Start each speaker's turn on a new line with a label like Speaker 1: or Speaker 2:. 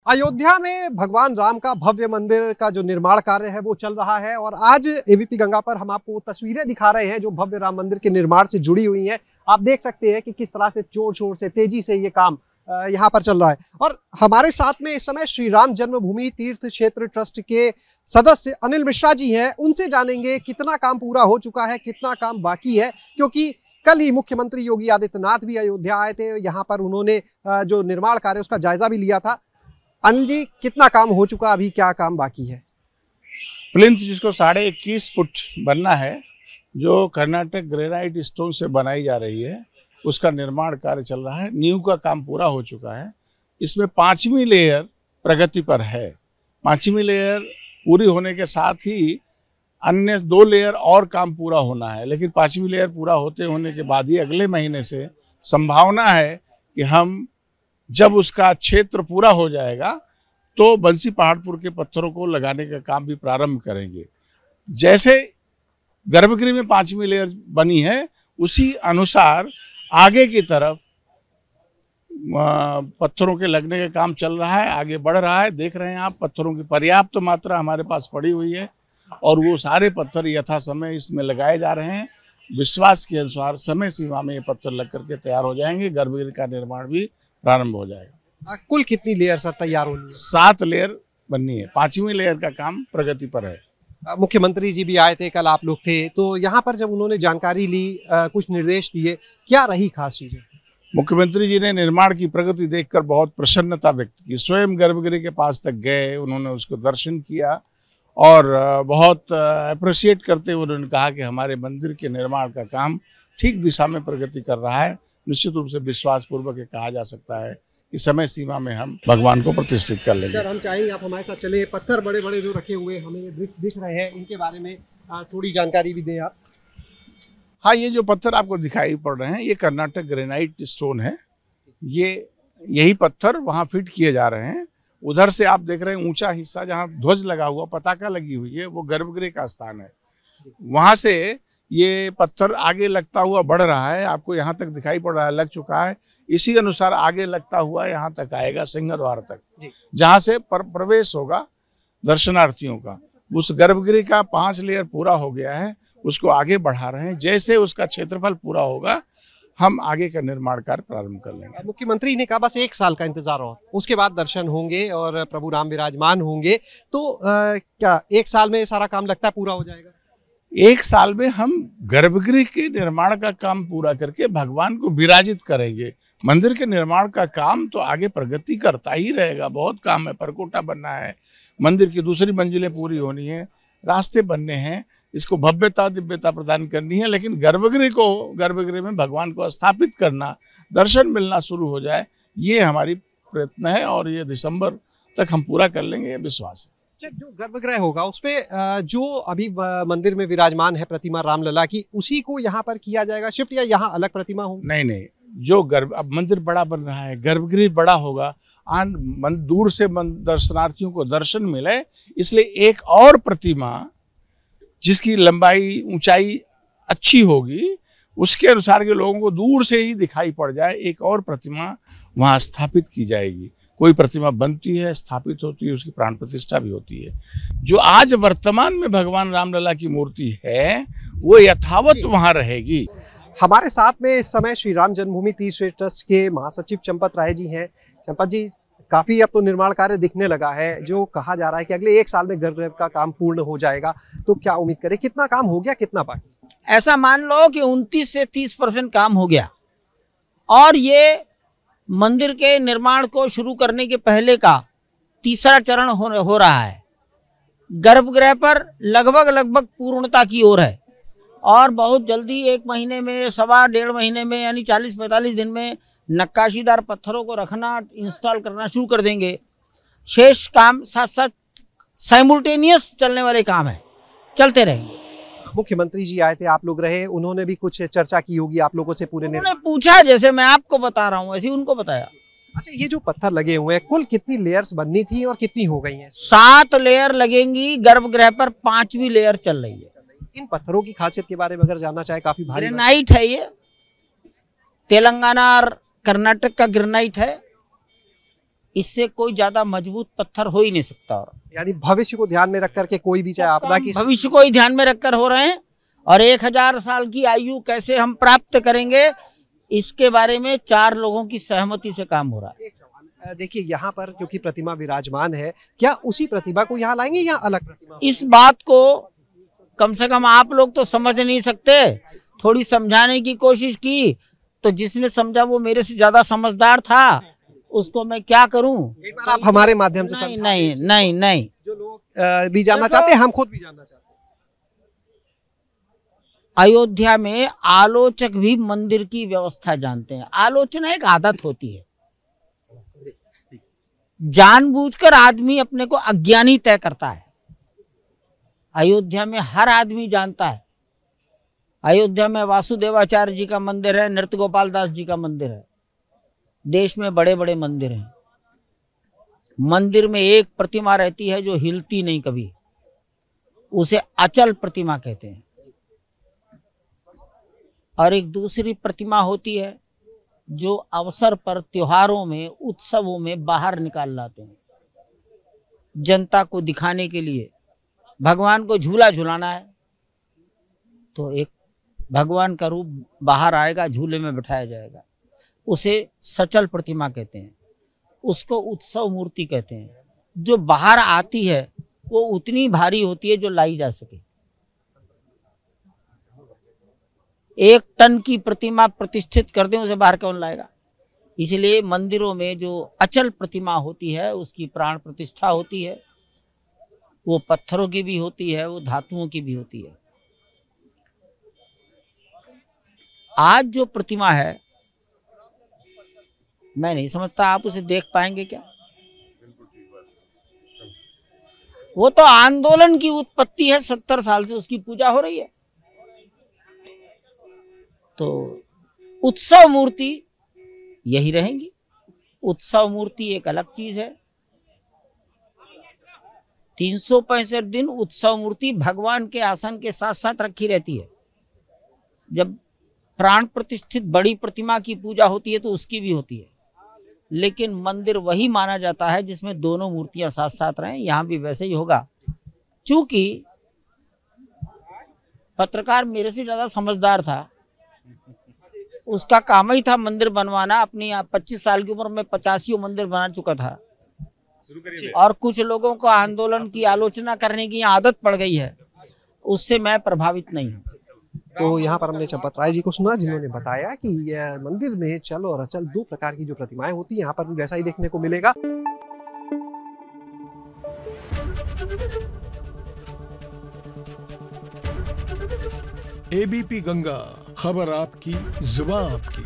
Speaker 1: अयोध्या में भगवान राम का भव्य मंदिर का जो निर्माण कार्य है वो चल रहा है और आज एबीपी गंगा पर हम आपको तस्वीरें दिखा रहे हैं जो भव्य राम मंदिर के निर्माण से जुड़ी हुई हैं। आप देख सकते हैं कि किस तरह से जोर शोर से तेजी से ये काम यहाँ पर चल रहा है। और हमारे साथ में इस समय श्री राम जन्मभूमि तीर्थ क्षेत्र ट्रस्ट के सदस्य अनिल मिश्रा जी हैं। उनसे जानेंगे कितना काम पूरा हो चुका है, कितना काम बाकी है, क्योंकि कल ही मुख्यमंत्री योगी आदित्यनाथ भी अयोध्या आए थे। यहाँ पर उन्होंने जो निर्माण कार्य उसका जायजा भी लिया था। अनिल जी, कितना काम हो चुका, अभी क्या काम बाकी है?
Speaker 2: प्लिंथ जिसको 21.5 फुट बनना है, जो कर्नाटक ग्रेनाइट स्टोन से बनाई जा रही है, उसका निर्माण कार्य चल रहा है। नींव का काम पूरा हो चुका है। इसमें 5वीं लेयर प्रगति पर है। 5वीं लेयर पूरी होने के साथ ही अन्य 2 लेयर और काम पूरा होना है, लेकिन 5वीं लेयर पूरा होने के बाद ही अगले महीने से संभावना है कि हम जब उसका क्षेत्र पूरा हो जाएगा तो बंसी पहाड़पुर के पत्थरों को लगाने का काम भी प्रारंभ करेंगे। जैसे गर्भगृह में 5वीं लेयर बनी है, उसी अनुसार आगे की तरफ पत्थरों के लगने का काम चल रहा है, आगे बढ़ रहा है। देख रहे हैं आप, पत्थरों की पर्याप्त मात्रा हमारे पास पड़ी हुई है और वो सारे पत्थर यथा समय इसमें लगाए जा रहे हैं। विश्वास के अनुसार समय सीमा में ये पत्थर लग करके तैयार हो जाएंगे। गर्भगृह का निर्माण भी प्रारंभ हो जाएगा।
Speaker 1: कुल कितनी लेयर सर तैयार होनी है?
Speaker 2: 7 लेयर बननी है। 5वीं लेयर का काम प्रगति पर है।
Speaker 1: मुख्यमंत्री जी भी आए थे, कल आप लोग थे, तो यहाँ पर जब उन्होंने जानकारी ली, कुछ निर्देश दिए, क्या रही खास चीजें?
Speaker 2: मुख्यमंत्री जी ने निर्माण की प्रगति देखकर बहुत प्रसन्नता व्यक्त की। स्वयं गर्भगृह के पास तक गए, उन्होंने उसको दर्शन किया और बहुत अप्रिशिएट करते हुए उन्होंने कहा कि हमारे मंदिर के निर्माण का काम ठीक दिशा में प्रगति कर रहा है। निश्चित रूप से विश्वास पूर्वक कहा जा सकता है कि समय सीमा में हम भगवान को प्रतिष्ठित कर लेंगे।
Speaker 1: सर, हम चाहेंगे आप हमारे साथ चले। पत्थर बड़े बड़े जो रखे हुए हमें ये दिख रहे हैं, इनके बारे में थोड़ी जानकारी भी दें आप।
Speaker 2: हाँ, ये जो पत्थर आपको दिखाई पड़ रहे हैं, ये कर्नाटक ग्रेनाइट स्टोन है। यही पत्थर वहाँ फिट किए जा रहे हैं। उधर से आप देख रहे हैं ऊंचा हिस्सा जहाँ ध्वज लगा हुआ, पताका लगी हुई है, वो गर्भगृह का स्थान है। वहाँ से ये पत्थर आगे लगता हुआ बढ़ रहा है। आपको यहाँ तक दिखाई पड़ रहा है, लग चुका है। इसी अनुसार आगे लगता हुआ यहाँ तक आएगा, सिंहद्वार तक, जहाँ से प्रवेश होगा दर्शनार्थियों का। उस गर्भगृह का 5 लेयर पूरा हो गया है, उसको आगे बढ़ा रहे हैं। जैसे उसका क्षेत्रफल पूरा होगा, हम आगे का निर्माण कार्य प्रारंभ कर लेंगे।
Speaker 1: मुख्यमंत्री ने कहा बस 1 साल का इंतजार और उसके बाद दर्शन होंगे और प्रभु राम विराजमान होंगे। तो क्या 1 साल में सारा काम लगता है पूरा हो जाएगा?
Speaker 2: 1 साल में हम गर्भगृह के निर्माण का काम पूरा करके भगवान को विराजित करेंगे। मंदिर के निर्माण का काम तो आगे प्रगति करता ही रहेगा। बहुत काम है, परकोटा बनना है, मंदिर की दूसरी मंजिलें पूरी होनी है, रास्ते बनने हैं, इसको भव्यता दिव्यता प्रदान करनी है। लेकिन गर्भगृह में भगवान को स्थापित करना, दर्शन मिलना शुरू हो जाए, ये हमारी प्रयत्न है और ये दिसंबर तक हम पूरा कर लेंगे, ये विश्वास है।
Speaker 1: जो गर्भगृह होगा उसपे जो अभी मंदिर में विराजमान है प्रतिमा रामलला की, उसी को यहाँ पर किया जाएगा शिफ्ट, या यहाँ अलग प्रतिमा होगी?
Speaker 2: नहीं, जो अब मंदिर बड़ा बन रहा है, गर्भगृह बड़ा होगा, दूर से दर्शनार्थियों को दर्शन मिले, इसलिए एक और प्रतिमा जिसकी लंबाई ऊंचाई अच्छी होगी, उसके अनुसार के लोगों को दूर से ही दिखाई पड़ जाए, एक और प्रतिमा वहाँ स्थापित की जाएगी। कोई प्रतिमा बनती है, स्थापित होती है, उसकी प्राण प्रतिष्ठा भी होती है। जो आज वर्तमान में भगवान रामलला की मूर्ति है, वो यथावत वहाँ रहेगी।
Speaker 1: हमारे साथ में इस समय श्री राम जन्मभूमि तीर्थ ट्रस्ट के महासचिव चंपत राय जी हैं। चंपत जी, काफी अब तो निर्माण कार्य दिखने लगा है, जो कहा जा रहा है कि अगले 1 साल में गर्भगृह का काम पूर्ण हो जाएगा, तो क्या उम्मीद करें, कितना काम हो गया, कितना बाकी?
Speaker 3: ऐसा मान लो कि 29 से 30% काम हो गया और ये मंदिर के निर्माण को शुरू करने के पहले का तीसरा चरण हो रहा है। गर्भगृह पर लगभग पूर्णता की ओर है और बहुत जल्दी 1 महीने में, 1.5 महीने में, यानी 40-45 दिन में नक्काशीदार पत्थरों को रखना, इंस्टॉल करना शुरू कर देंगे। शेष काम साथ साथ साइमल्टेनियस चलने वाले काम है, चलते रहेंगे।
Speaker 1: मुख्यमंत्री जी आए थे, आप लोग रहे, उन्होंने भी कुछ चर्चा की होगी आप लोगों से पूरे
Speaker 3: उन्होंने पूछा, जैसे मैं आपको बता रहा हूँ ऐसे उनको बताया।
Speaker 1: अच्छा, ये जो पत्थर लगे हुए हैं, कुल कितनी लेयर्स बननी थी और कितनी हो गई हैं?
Speaker 3: 7 लेयर लगेंगी। गर्भगृह पर 5वीं लेयर चल रही है।
Speaker 1: इन पत्थरों की खासियत के बारे में अगर जानना चाहे, काफी भारी
Speaker 3: ग्रेनाइट है, ये तेलंगाना और कर्नाटक का ग्रेनाइट है। इससे कोई ज्यादा मजबूत पत्थर हो ही नहीं सकता। और
Speaker 1: यानी भविष्य को ध्यान में रख करके कोई भी चाहे आपदा की
Speaker 3: भविष्य को ही ध्यान में रखकर हो रहे हैं। और 1000 साल की आयु कैसे हम प्राप्त करेंगे, इसके बारे में 4 लोगों की सहमति से काम हो रहा है।
Speaker 1: देखिए यहाँ पर क्योंकि प्रतिमा विराजमान है, क्या उसी प्रतिमा को यहाँ लाएंगे या अलग प्रतिमा?
Speaker 3: इस बात को कम से कम आप लोग तो समझ नहीं सकते, थोड़ी समझाने की कोशिश की तो जिसने समझा वो मेरे से ज्यादा समझदार था, उसको मैं क्या करूं।
Speaker 1: एक बार आप हमारे माध्यम से
Speaker 3: नहीं नहीं नहीं नहीं,
Speaker 1: जो लोग भी जानना चाहते हैं, हम खुद भी जानना चाहते हैं।
Speaker 3: अयोध्या में आलोचक भी मंदिर की व्यवस्था जानते हैं। आलोचना एक आदत होती है, जानबूझकर आदमी अपने को अज्ञानी तय करता है। अयोध्या में हर आदमी जानता है। अयोध्या में वासुदेवाचार्य जी का मंदिर है, नृत्य गोपाल दास जी का मंदिर है, देश में बड़े बड़े मंदिर हैं। मंदिर में एक प्रतिमा रहती है जो हिलती नहीं कभी, उसे अचल प्रतिमा कहते हैं। और एक दूसरी प्रतिमा होती है जो अवसर पर, त्योहारों में, उत्सवों में बाहर निकाल लाते हैं, जनता को दिखाने के लिए। भगवान को झूला झुलाना है तो एक भगवान का रूप बाहर आएगा, झूले में बैठाया जाएगा, उसे सचल प्रतिमा कहते हैं। उसको उत्सव मूर्ति कहते हैं। जो बाहर आती है वो उतनी भारी होती है जो लाई जा सके। 1 टन की प्रतिमा प्रतिष्ठित कर दें, उसे बाहर कौन लाएगा। इसलिए मंदिरों में जो अचल प्रतिमा होती है उसकी प्राण प्रतिष्ठा होती है। वो पत्थरों की भी होती है, वो धातुओं की भी होती है। आज जो प्रतिमा है मैं नहीं समझता आप उसे देख पाएंगे क्या। वो तो आंदोलन की उत्पत्ति है, 70 साल से उसकी पूजा हो रही है। तो उत्सव मूर्ति यही रहेंगी। उत्सव मूर्ति एक अलग चीज है। 365 दिन उत्सव मूर्ति भगवान के आसन के साथ साथ रखी रहती है। जब प्राण प्रतिष्ठित बड़ी प्रतिमा की पूजा होती है तो उसकी भी होती है, लेकिन मंदिर वही माना जाता है जिसमें दोनों मूर्तियां साथ साथ रहें। यहां भी वैसे ही होगा। चूंकि पत्रकार मेरे से ज्यादा समझदार था, उसका काम ही था मंदिर बनवाना। अपनी 25 साल की उम्र में 85 मंदिर बना चुका था। और कुछ लोगों को आंदोलन की आलोचना करने की आदत पड़ गई है, उससे मैं प्रभावित नहीं हूँ।
Speaker 1: तो यहाँ पर हमने चंपत राय जी को सुना, जिन्होंने बताया कि यह मंदिर में चल और अचल 2 प्रकार की जो प्रतिमाएं होती है, यहाँ पर भी वैसा ही देखने को मिलेगा।
Speaker 4: एबीपी गंगा, खबर आपकी, जुबान आपकी।